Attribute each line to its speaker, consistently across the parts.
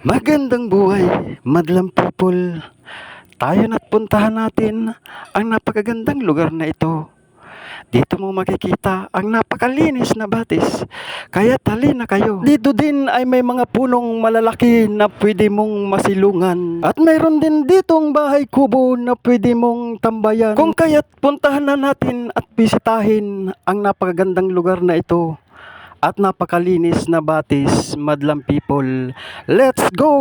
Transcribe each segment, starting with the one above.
Speaker 1: Magandang buhay, madlang people. Tayo na't puntahan natin ang napakagandang lugar na ito. Dito mo makikita ang napakalinis na batis. Kaya tali na kayo. Dito din ay may mga punong malalaki na pwede mong masilungan. At mayroon din ditong bahay kubo na pwede mong tambayan. Kung kaya't puntahan na natin at bisitahin ang napakagandang lugar na ito. At napakalinis na batis, madlang people. Let's go!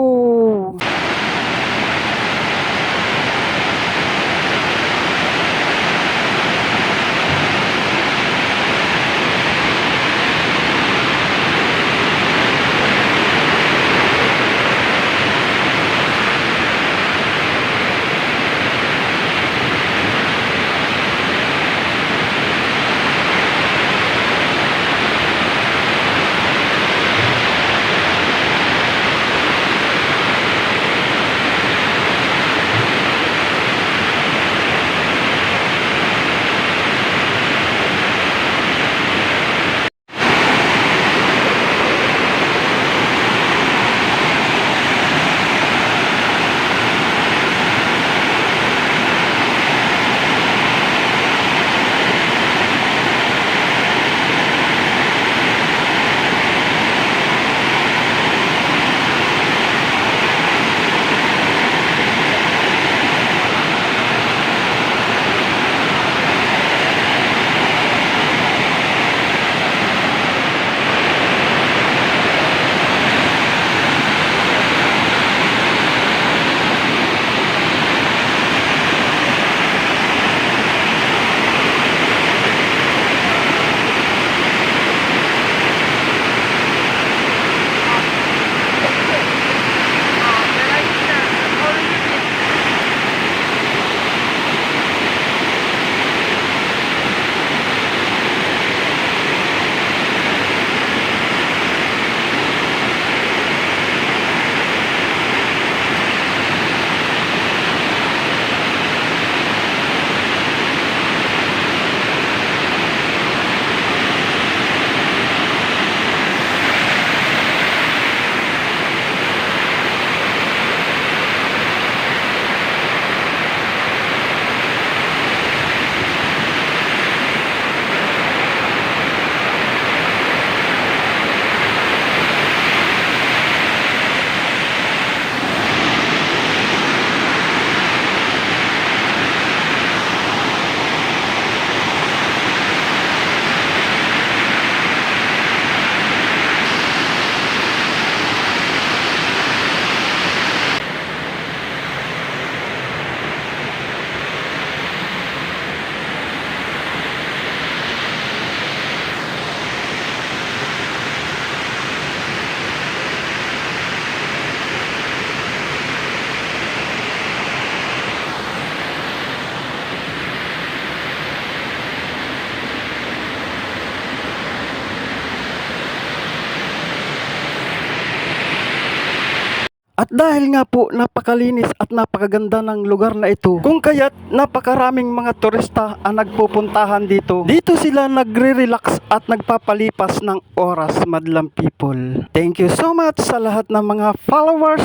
Speaker 1: At dahil nga po napakalinis at napakaganda ng lugar na ito, kung kaya't napakaraming mga turista ang nagpupuntahan dito. Dito sila nagre-relax at nagpapalipas ng oras, madlang people. Thank you so much sa lahat ng mga followers,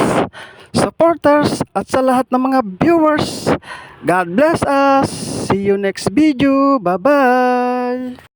Speaker 1: supporters, at sa lahat ng mga viewers. God bless us. See you next video. Bye-bye.